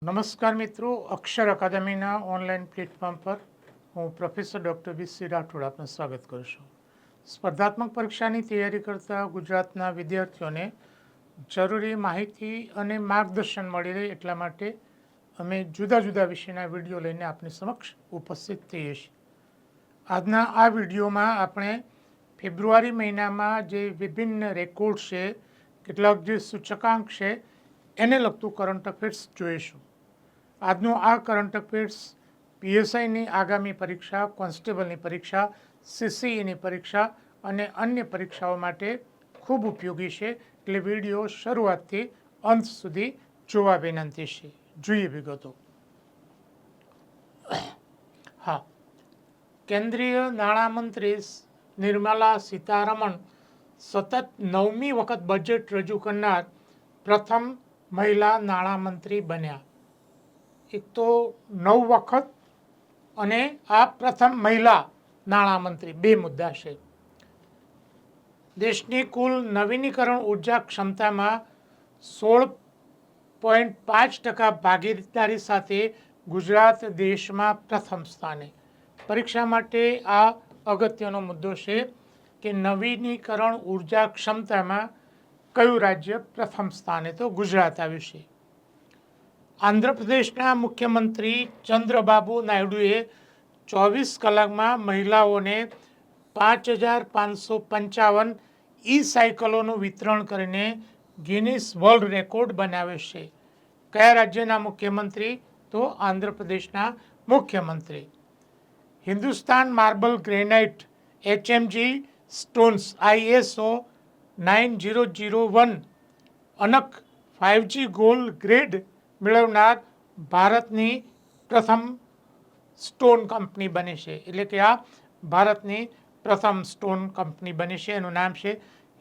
નમસ્કાર મિત્રો, અક્ષર અકાદમીના online platform પર હું પ્રોફેસર ડૉક્ટર બી.સી. રાઠોડ આપનું સ્વાગત કરું છું. સ્પર્ધાત્મક પરીક્ષાની તૈયારી કરતા ગુજરાતના વિદ્યાર્થીઓને જરૂરી માહિતી અને માર્ગદર્શન મળી રહે એટલા માટે અમે જુદા જુદા વિષયના વિડીયો લઈને આપની સમક્ષ ઉપસ્થિત થઈએ છીએ. આજના આ વિડીયોમાં આપણે ફેબ્રુઆરી મહિનામાં જે વિભિન્ન રેકોર્ડ છે, કેટલાક જે સૂચકાંક છે, એને લગતું કરંટ અફેર્સ જોઈશું. આજનું આ કરંટ અફેર્સ પીએસઆઈની આગામી પરીક્ષા, કોન્સ્ટેબલની પરીક્ષા, સીસીઈની પરીક્ષા અને અન્ય પરીક્ષાઓ માટે ખૂબ ઉપયોગી છે. એટલે વિડીયો શરૂઆતથી અંત સુધી જોવા વિનંતી છે. જોઈએ વિગતો. હા, કેન્દ્રીય નાણામંત્રી નિર્મલા સીતારમણ સતત 9મી વખત બજેટ રજૂ કરનાર પ્રથમ મહિલા નાણામંત્રી બન્યા. એક તો 9 વખત અને આ પ્રથમ મહિલા નાણામંત્રી, બે મુદ્દા છે. દેશની કુલ નવીનીકરણ ઉર્જા ક્ષમતામાં 16.5% ભાગીદારી સાથે ગુજરાત દેશમાં પ્રથમ સ્થાને. પરીક્ષા માટે આ અગત્યનો મુદ્દો છે કે નવીનીકરણ ઉર્જા ક્ષમતામાં કયું રાજ્ય પ્રથમ સ્થાને? તો ગુજરાત આવ્યું છે. આંધ્રપ્રદેશના મુખ્યમંત્રી ચંદ્રબાબુ નાયડુએ 24 કલાકમાં મહિલાઓને 5,555 સાયકલોનું વિતરણ કરીને ગિનિસ વર્લ્ડ રેકોર્ડ બનાવ્યો છે. કયા રાજ્યના મુખ્યમંત્રી? તો આંધ્રપ્રદેશના મુખ્યમંત્રી. Hindustan marble granite HMG stones ISO 9001 અનક 5G gold grade મેળવનાર ભારતની પ્રથમ સ્ટોન કંપની બની છે. એટલે કે આ ભારતની પ્રથમ સ્ટોન કંપની બની છે. એનું નામ છે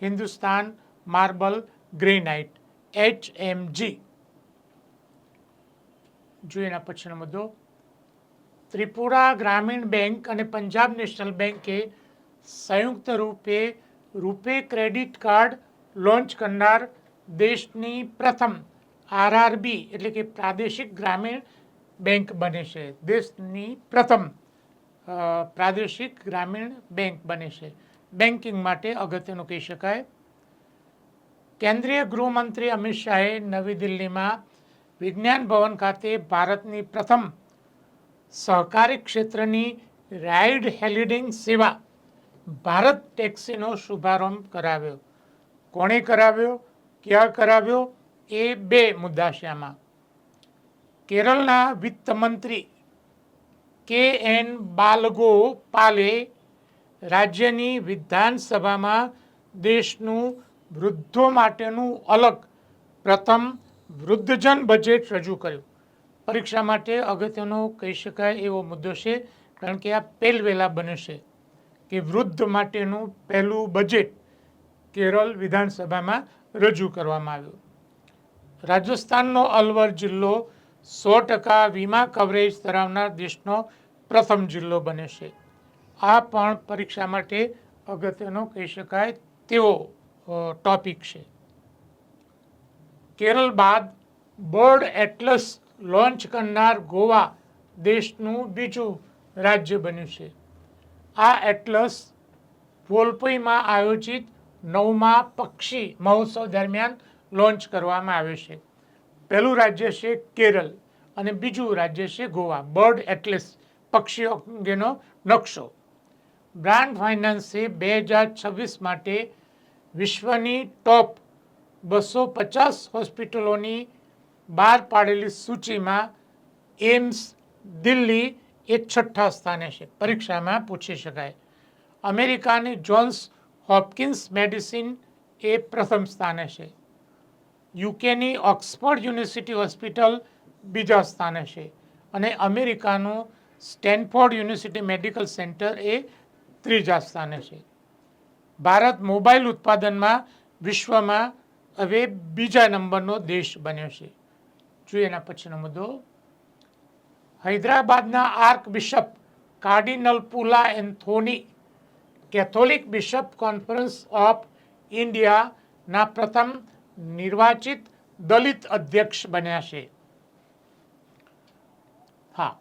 હિન્દુસ્તાન માર્બલ ગ્રેનાઇટ HMG. જોઈએ એના પછીનો મુદ્દો. ત્રિપુરા ગ્રામીણ બેંક અને પંજાબ નેશનલ બેંકે સંયુક્ત રૂપે ક્રેડિટ કાર્ડ લોન્ચ કરનાર દેશની પ્રથમ RRB એટલે કે પ્રાદેશિક ગ્રામીણ બેંક બને છે. દેશની પ્રથમ પ્રાદેશિક ગ્રામીણ બેંક બને છે. બેન્કિંગ માટે અગત્યનું કહી શકાય. કેન્દ્રીય ગૃહમંત્રી અમિત શાહે નવી દિલ્હીમાં વિજ્ઞાન ભવન ખાતે ભારતની પ્રથમ સહકારી ક્ષેત્રની રાઇડ હેલિંગ સેવા ભારત ટેક્સીનો શુભારંભ કરાવ્યો. કોણે કરાવ્યો, ક્યાં કરાવ્યો, એ બે મુદ્દા છે આમાં. કેરળના વિત્તમંત્રી KN બાલગોપાલે રાજ્યની વિધાનસભામાં દેશનું વૃદ્ધો માટેનું અલગ પ્રથમ વૃદ્ધજન બજેટ રજૂ કર્યું. પરીક્ષા માટે અગત્યનો કહી શકાય એવો મુદ્દો છે, કારણ કે આ પહેલવેલા બને છે કે વૃદ્ધ માટેનું પહેલું બજેટ કેરળ વિધાનસભામાં રજૂ કરવામાં આવ્યું. રાજસ્થાનનો અલવર જિલ્લો 100% વીમા કવરેજ ધરાવનાર દેશનો પ્રથમ જિલ્લો બને છે. આ પણ પરીક્ષા માટે અગત્યનો કહી શકાય તેવો ટોપિક છે. કેરળ બાદ બર્ડ એટલસ લોન્ચ કરનાર ગોવા દેશનું બીજું રાજ્ય બન્યું છે. આ એટલસ વોલ્પોઈમાં આયોજિત 9મા પક્ષી મહોત્સવ દરમિયાન લોન્ચ કરવામાં આવ્યો છે. પહેલું રાજ્ય છે કેરળ અને બીજું રાજ્ય છે ગોવા. બર્ડ એટલસ પક્ષીઓ અંગેનો નકશો. બ્રાન્ડ ફાઇનાન્સે 2026 માટે વિશ્વની ટોપ 250 હોસ્પિટલોની બહાર પાડેલી સૂચિમાં એમ્સ દિલ્હી એ 6ઠ્ઠા સ્થાને છે. પરીક્ષામાં પૂછી શકાય. અમેરિકાની જોન્સ હોપકિન્સ મેડિસિન એ પ્રથમ સ્થાને છે. યુકેની ઓક્સફર્ડ યુનિવર્સિટી હોસ્પિટલ બીજા સ્થાને છે અને અમેરિકાનું સ્ટેનફોર્ડ યુનિવર્સિટી મેડિકલ સેન્ટર એ ત્રીજા સ્થાને છે. ભારત મોબાઈલ ઉત્પાદનમાં વિશ્વમાં હવે બીજા નંબરનો દેશ બન્યો છે. જોઈએ એના પછીનો મુદ્દો. હૈદરાબાદના archbishop cardinal Poola Anthony Catholic bishop conference of ઇન્ડિયાના પ્રથમ નિર્વાચિત દલિત અધ્યક્ષ બન્યા છે. હા,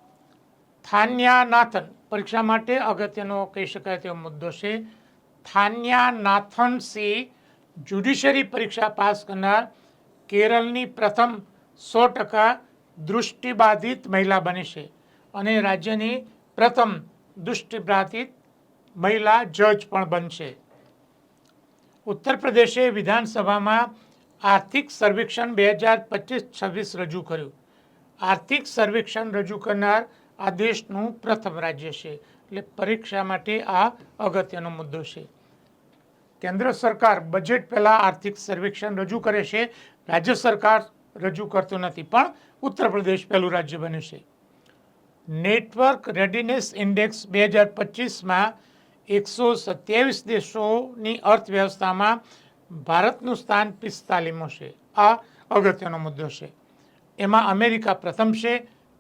થાન્યાનાથન પરીક્ષા માટે અગત્યનો કહી શકાય તેવો મુદ્દો છે. થાન્યાનાથન સી જ્યુડિશરી પરીક્ષા પાસ કરનાર કેરળની પ્રથમ 100% દૃષ્ટિબાધિત મહિલા બની છે અને રાજ્યની પ્રથમ દૃષ્ટિબાધિત મહિલા જજ પણ બનશે. ઉત્તર પ્રદેશે વિધાનસભામાં આર્થિક સર્વેક્ષણ 2025-26 રજૂ કર્યું. આર્થિક સર્વેક્ષણ રજૂ કરનાર આ દેશનું પ્રથમ રાજ્ય છે. એટલે પરીક્ષા માટે આ અગત્યનો મુદ્દો છે. કેન્દ્ર સરકાર બજેટ પહેલા આર્થિક સર્વેક્ષણ રજૂ કરે છે. રાજ્ય સરકાર રજૂ કરતું નથી, પણ ઉત્તર પ્રદેશ પહેલું રાજ્ય બન્યું છે. નેટવર્ક રેડીનેસ ઇન્ડેક્સ 2025માં 127 દેશોની અર્થવ્યવસ્થામાં ભારતનું સ્થાન 45મું છે. આ અગત્યનો મુદ્દો છે. એમાં અમેરિકા પ્રથમ છે,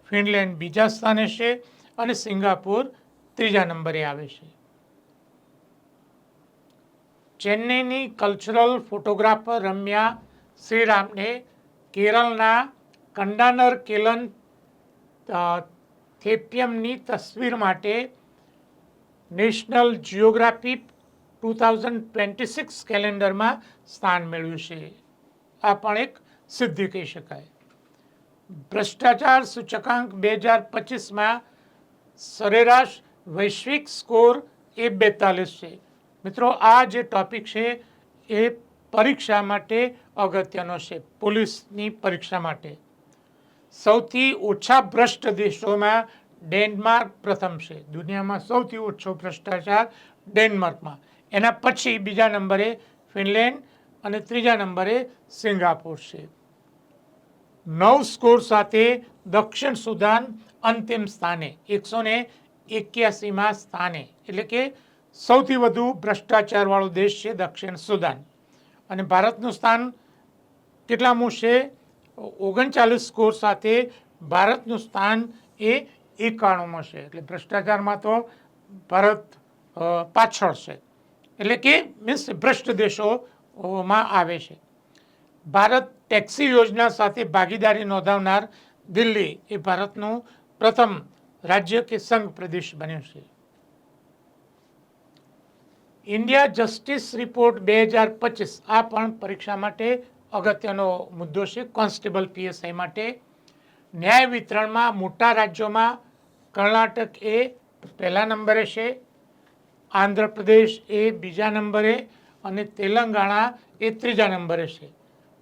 ફિનલેન્ડ બીજા સ્થાને છે અને સિંગાપુર ત્રીજા નંબરે આવે છે. ચેન્નઈની કલ્ચરલ ફોટોગ્રાફર રમ્યા શ્રીરામને કેરળના કંડાનર કેલન થેપ્યમની તસવીર માટે નેશનલ જિયોગ્રાફી 2026 કેલેન્ડરમાં સ્થાન મેળવ્યું છે. આ પણ એક સિદ્ધિ કહી શકાય. ભ્રષ્ટાચાર સૂચકાંક 2025માં સરેરાશ વૈશ્વિક સ્કોર એ 42 છે. મિત્રો, આ જે ટોપિક છે એ પરીક્ષા માટે અગત્યનો છે. પોલીસની પરીક્ષા માટે સૌથી ઓછા ભ્રષ્ટ દેશોમાં ડેનમાર્ક પ્રથમ છે. દુનિયામાં સૌથી ઓછો ભ્રષ્ટાચાર ડેનમાર્કમાં. એના પછી બીજા નંબરે ફિનલેન્ડ અને ત્રીજા નંબરે સિંગાપુર છે. 9 સ્કોર સાથે દક્ષિણ સુદાન અંતિમ સ્થાને 181માં સ્થાને. એટલે કે સૌથી વધુ ભ્રષ્ટાચારવાળો દેશ છે દક્ષિણ સુદાન. અને ભારતનું સ્થાન કેટલામું છે? 39 સ્કોર સાથે ભારતનું સ્થાન એ 91મું છે. એટલે ભ્રષ્ટાચારમાં તો ભારત પાછળ છે. એટલે કે મીન્સ ભ્રષ્ટ દેશોમાં આવે છે. ભારત ટેક્સી યોજના સાથે ભાગીદારી નોંધાવનાર દિલ્હી એ ભારતનું પ્રથમ રાજ્ય કે સંઘ પ્રદેશ બન્યું છે. ઇન્ડિયા જસ્ટિસ રિપોર્ટ 2025 આ પણ પરીક્ષા માટે અગત્યનો મુદ્દો છે. કોન્સ્ટેબલ પીએસઆઈ માટે ન્યાય વિતરણમાં મોટા રાજ્યોમાં કર્ણાટક એ પહેલા નંબરે છે, આંધ્રપ્રદેશ એ બીજા નંબરે અને તેલંગાણા એ ત્રીજા નંબરે છે.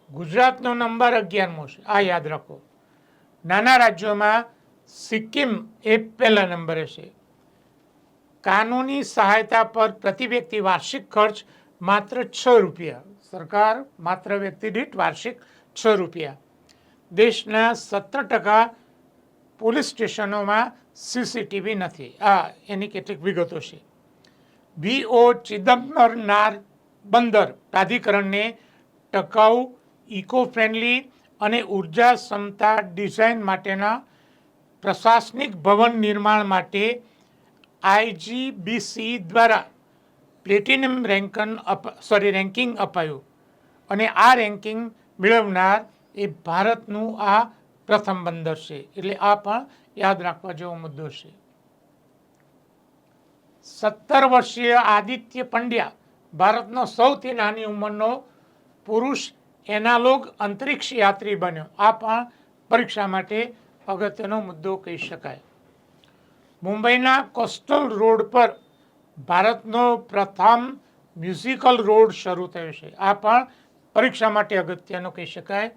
ગુજરાતનો નંબર 11મો છે. આ યાદ રાખો. નાના રાજ્યોમાં સિક્કિમ એ પહેલા નંબરે છે. કાનૂની સહાયતા પર પ્રતિ વ્યક્તિ વાર્ષિક ખર્ચ માત્ર 6 રૂપિયા. સરકાર માત્ર વ્યક્તિ દીઠ વાર્ષિક 6 રૂપિયા. દેશના 17% પોલીસ સ્ટેશનોમાં સીસીટીવી નથી. આ એની કેટલીક વિગતો છે. વીઓ ચિદમ્બરનાર બંદર પ્રાધિકરણને ટકાઉ, ઇકો ફ્રેન્ડલી અને ઉર્જા ક્ષમતા ડિઝાઇન માટેના પ્રશાસનિક ભવન નિર્માણ માટે આઈજીબીસી દ્વારા પ્લેટિનમ રેન્કિંગ અપાયું અને આ રેન્કિંગ મેળવનાર એ ભારતનું આ પ્રથમ બંદર છે. એટલે આ પણ યાદ રાખવા જેવો મુદ્દો છે. 17 વર્ષીય આદિત્ય પંડ્યા ભારતનો સૌથી નાની ઉંમરનો પુરુષ એનાલોગ અંતરિક્ષ યાત્રી બન્યો. આ પણ પરીક્ષા માટે અગત્યનો મુદ્દો કહી શકાય. મુંબઈના કોસ્ટલ રોડ પર ભારતનો પ્રથમ મ્યુઝિકલ રોડ શરૂ થયો છે. આ પણ પરીક્ષા માટે અગત્યનો કહી શકાય.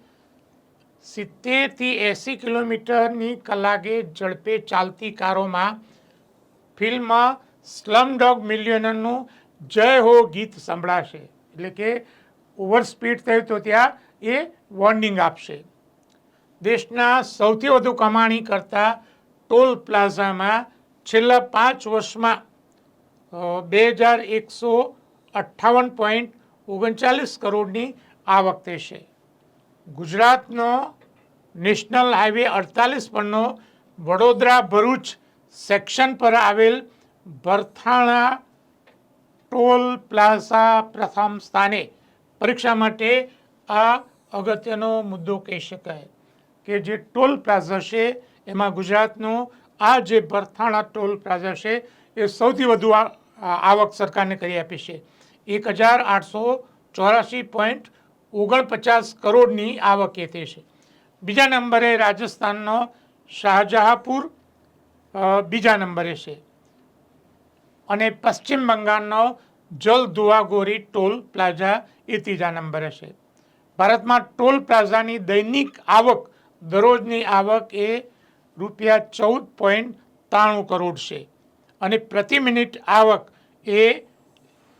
70 થી 80 કિલોમીટરની કલાકે ઝડપે ચાલતી કારોમાં ફિલ્મ સ્લમડોગ મિલિયનરનું જય હો ગીત સંભળાશે. એટલે કે ઓવર સ્પીડ થયું તો ત્યાં એ વોર્નિંગ આપશે. દેશના સૌથી વધુ કમાણી કરતા ટોલ પ્લાઝામાં છેલ્લા 5 વર્ષમાં 2158.39 કરોડની આવક થઈ છે. ગુજરાતનો નેશનલ હાઈવે 48 પરનો વડોદરા ભરૂચ સેક્શન પર આવેલ ભરથાણા ટોલ પ્લાઝા પ્રથમ સ્થાને. પરીક્ષા માટે આ અગત્યનો મુદ્દો કહી શકાય કે જે ટોલ પ્લાઝા છે એમાં ગુજરાતનું આ જે ભરથાણા ટોલ પ્લાઝા છે એ સૌથી વધુ આવક સરકારને કરી આપી છે. 1884.49 કરોડની આવક એ થઈ છે. બીજા નંબરે રાજસ્થાનનો શાહજહાંપુર બીજા નંબરે છે અને પશ્ચિમ બંગાળનો જલદુઆગોરી ટોલ પ્લાઝા એ ત્રીજા નંબરે છે. ભારતમાં ટોલ પ્લાઝાની દૈનિક આવક દરરોજની આવક એ ₹14.93 કરોડ છે અને પ્રતિ મિનિટ આવક એ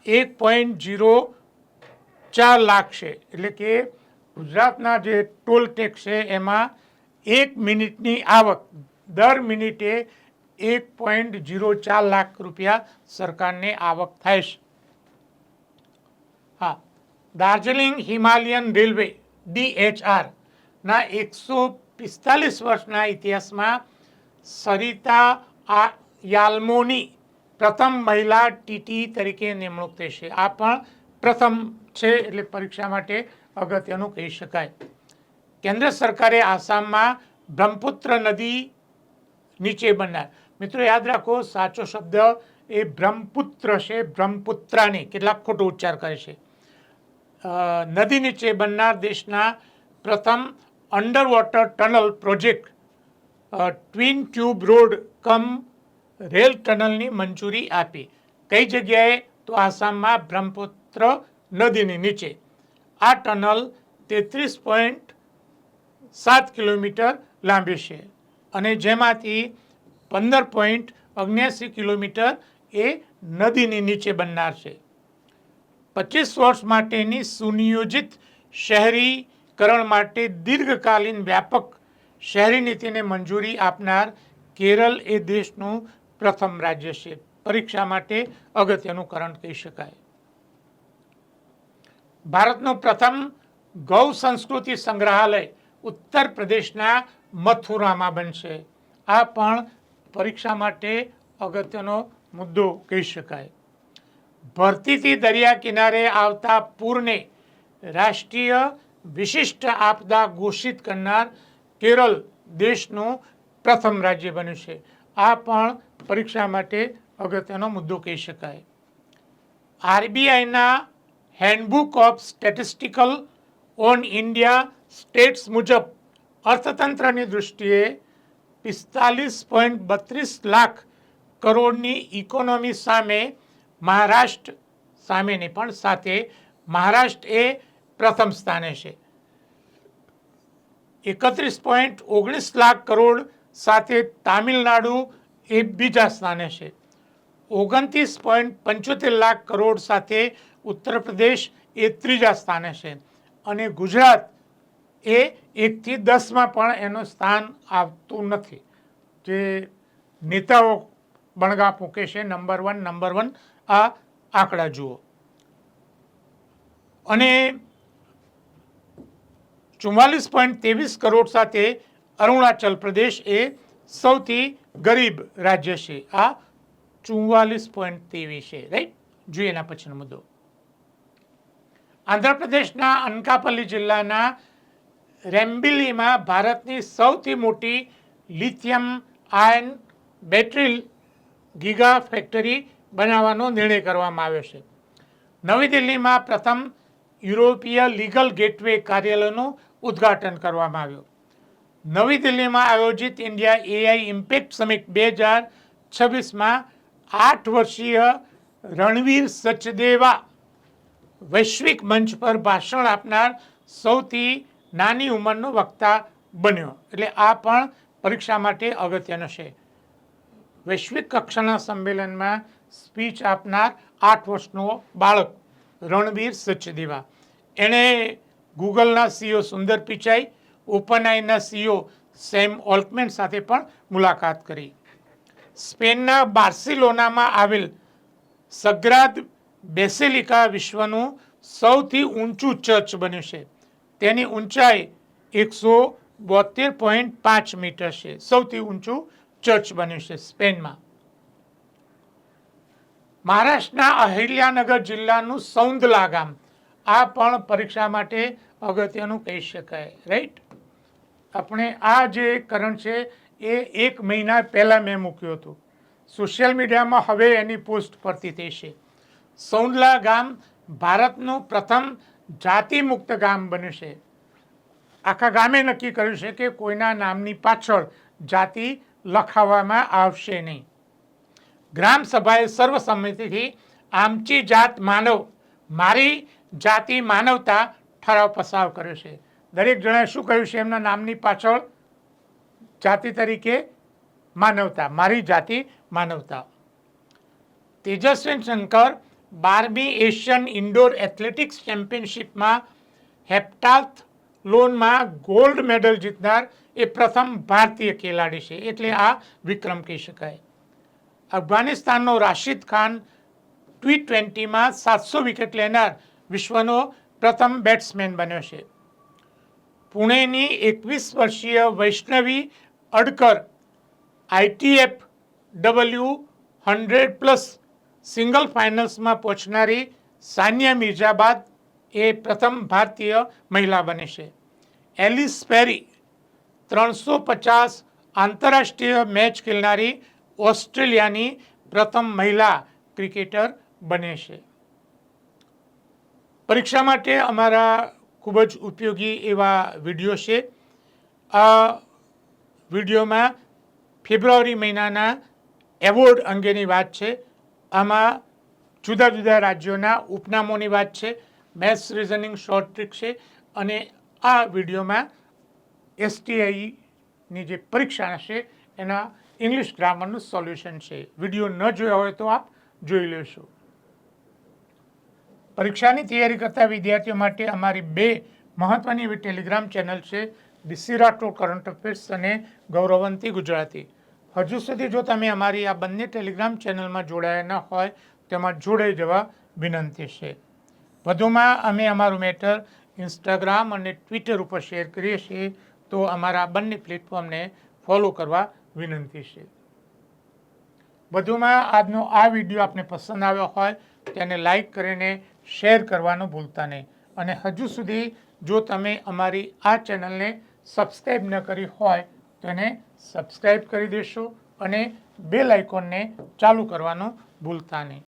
1.04 લાખ છે. એટલે કે ગુજરાતના જે ટોલ ટેક્સ છે એમાં 1 મિનિટની આવક દર મિનિટે 1.04 લાખ રૂપિયા સરકારને આવક થાય છે. હા, દાર્જિલિંગ હિમાલયન રેલવે DHR ના 145 વર્ષના ઇતિહાસમાં સરિતા યાલ્મોની પ્રથમ મહિલા ટીટી તરીકે નિમણૂક થઈ છે. આ પણ પ્રથમ છે એટલે પરીક્ષા માટે અગત્યનું કહી શકાય. કેન્દ્ર સરકારે આસામમાં બ્રહ્મપુત્ર નદી નીચે બનનાર, મિત્રો યાદ રાખો સાચો શબ્દ એ બ્રહ્મપુત્ર છે, બ્રહ્મપુત્રા નહીં, કેટલાક ખોટો ઉચ્ચાર કરે છે. નદી નીચે બનનાર દેશના પ્રથમ underwater tunnel project twin tube road cum rail ટનલની મંજૂરી આપી. કઈ જગ્યાએ? તો આસામમાં બ્રહ્મપુત્ર નદીની નીચે. આ ટનલ 33.7 કિલોમીટર લાંબી છે અને જેમાંથી 15.79 કિલોમીટર એ નદીની નીચે બનનાર છે. 25 વર્ષ માટેની સુનિયોજિત શહેરીકરણ માટે દીર્ઘકાલીન વ્યાપક શહેરી નીતિને મંજૂરી આપનાર કેરળ એ દેશનું પ્રથમ રાજ્ય છે. પરીક્ષા માટે અગત્યનું કારણ કહી શકાય. ભારતનું પ્રથમ ગૌ સંસ્કૃતિ સંગ્રહાલય ઉત્તર પ્રદેશના મથુરામાં બનશે. આ પણ પરીક્ષા માટે અગત્યનો મુદ્દો કહી શકાય. ભરતીથી દરિયા કિનારે આવતા પૂરને રાષ્ટ્રીય વિશિષ્ટ આપદા ઘોષિત કરનાર કેરળ દેશનું પ્રથમ રાજ્ય બન્યું છે. આ પણ પરીક્ષા માટે અગત્યનો મુદ્દો કહી શકાય. આરબીઆઈના handbook of statistical on India states મુજબ અર્થતંત્રની દૃષ્ટિએ 45.32 લાખ કરોડની ઇકોનોમી સામે મહારાષ્ટ્ર સામે નહીં પણ સાથે મહારાષ્ટ્ર એ પ્રથમ સ્થાને છે. 31.19 લાખ કરોડ સાથે તામિલનાડુ એ બીજા સ્થાને છે. 29.75 લાખ કરોડ સાથે ઉત્તર પ્રદેશ એ ત્રીજા સ્થાને છે અને ગુજરાત એ 1 થી 10માં પણ એનું સ્થાન આવતું નથી. જે નેતાઓ બણગા ફૂંકે છે નંબર 1 આ આંકડા જુઓ. અને 44.23 કરોડ સાથે અરુણાચલ પ્રદેશ એ સૌથી ગરીબ રાજ્ય છે. આ 44.23 છે, રાઈટ. જોઈએ એના પછીનો મુદ્દો. આંધ્રપ્રદેશના અનકાપલ્લી જિલ્લાના રેમ્બિલીમાં ભારતની સૌથી મોટી lithium ion battery giga factory બનાવવાનો નિર્ણય કરવામાં આવ્યો છે. નવી દિલ્હીમાં પ્રથમ યુરોપીય લીગલ ગેટવે કાર્યાલયનું ઉદ્ઘાટન કરવામાં આવ્યું. નવી દિલ્હીમાં આયોજિત ઇન્ડિયા એઆઈ ઇમ્પેક્ટ સમિટ 2026માં 8 વર્ષીય રણવીર સચદેવા વૈશ્વિક મંચ પર ભાષણ આપનાર સૌથી નાની ઉંમરનો વક્તા બન્યો. એટલે આ પણ પરીક્ષા માટે અગત્યનો છે. વૈશ્વિક કક્ષાના સંમેલનમાં સ્પીચ આપનાર 8 વર્ષનો બાળક રણવીર સચદેવા. એણે ગૂગલના સીઈઓ સુંદર પિચાઈ, ઓપનઆઈના સીઈઓ સેમ ઓલ્ટમેન સાથે પણ મુલાકાત કરી. સ્પેનના બાર્સિલોનામાં આવેલ સગ્રાદ બેસિલિકા વિશ્વનું સૌથી ઊંચું ચર્ચ બન્યું છે. તેની ઊંચાઈ 172.5 મીટર છે. સૌથી ઊંચું ચર્ચ બન્યું છે સ્પેનમાં. મહારાષ્ટ્રના અહિલ્યાનગર જિલ્લાનું સૌંદલા ગામ. આ પણ પરીક્ષા માટે અગત્યનું કહી શકાય, રાઈટ. આપણે આ જે કરંટ છે એ 1 મહિના પહેલાં મેં મૂક્યું હતું. સોશિયલ મીડિયામાં હવે એની પોસ્ટ ફરતી થઈ છે. સૌંદલા ગામ ભારતનું પ્રથમ જાતિમુક્ત ગામ બન્યું છે. આખા ગામે નક્કી કર્યું છે કે કોઈના નામની પાછળ જાતિ લખાવવામાં આવશે નહીં. ગ્રામ સભાએ સર્વસંમતિથી આમચી જાત માનવ મારી જાતિ માનવતા ઠરાવ પસાર કર્યો છે. દરેક જણાએ શું કહ્યું છે? એમના નામની પાછળ જાતિ તરીકે માનવતા, મારી જાતિ માનવતા. તેજસ્વી શંકર 12મી એશિયન ઇન્ડોર એથ્લેટિક્સ ચેમ્પિયનશિપમાં હેપ્ટાથલોનમાં ગોલ્ડ મેડલ જીતનાર એ પ્રથમ ભારતીય ખેલાડી છે, એટલે આ વિક્રમ કહી શકાય. અફઘાનિસ્તાનનો રાશિદ ખાન T20માં 700 વિકેટ લેનાર વિશ્વનો પ્રથમ બેટ્સમેન બન્યો છે. પુણેની 21 વર્ષીય Vaishnavi Adkar ITF W100+ single ફાઇનલ્સમાં પહોંચનારી સાનિયા મિર્ઝા બાદ એ પ્રથમ ભારતીય મહિલા બને છે. એલિસ પેરી 350 આંતરરાષ્ટ્રીય મેચ ખેલનારી ઓસ્ટ્રેલિયાની પ્રથમ મહિલા ક્રિકેટર બને છે. પરીક્ષા માટે અમારા ખૂબ જ ઉપયોગી એવા વિડીયો છે. આ વિડીયોમાં ફેબ્રુઆરી મહિનાના એવોર્ડ અંગેની વાત છે. આમાં જુદા જુદા રાજ્યોના ઉપનામોની વાત છે, મેથ્સ રિઝનિંગ શોર્ટ ટ્રિક છે, અને આ વિડીયોમાં STIની જે પરીક્ષા હશે એના ઇંગ્લિશ ગ્રામરનું સોલ્યુશન છે. વિડીયો ન જોયા હોય તો આપ જોઈ લેશો. પરીક્ષાની તૈયારી કરતા વિદ્યાર્થીઓ માટે અમારી 2 મહત્વની એવી ટેલિગ્રામ ચેનલ છે, ડીસી રાઠોડ કરંટ અફેર્સ અને ગૌરવંતી ગુજરાતી. હજુ સુધી જો તમે અમારી આ બંને ટેલિગ્રામ ચેનલમાં જોડાયા ન હોય તેમાં જોડાઈ જવા વિનંતી છે. વધુમાં અમે અમારું મેટર ઇન્સ્ટાગ્રામ અને ટ્વિટર ઉપર શેર કરીએ છીએ, તો અમારા બંને પ્લેટફોર્મને ફોલો કરવા વિનંતી છે. વધુમાં આજનો આ વિડીયો આપને પસંદ આવ્યો હોય તેને લાઈક કરીને શેર કરવાનું ભૂલતા નહીં. અને હજુ સુધી જો તમે અમારી આ ચેનલને સબસ્ક્રાઈબ ન કરી હોય તો એને સબસ્ક્રાઈબ કરી દેશો અને બેલ આઇકોનને ચાલુ કરવાનું ભૂલતા નહીં.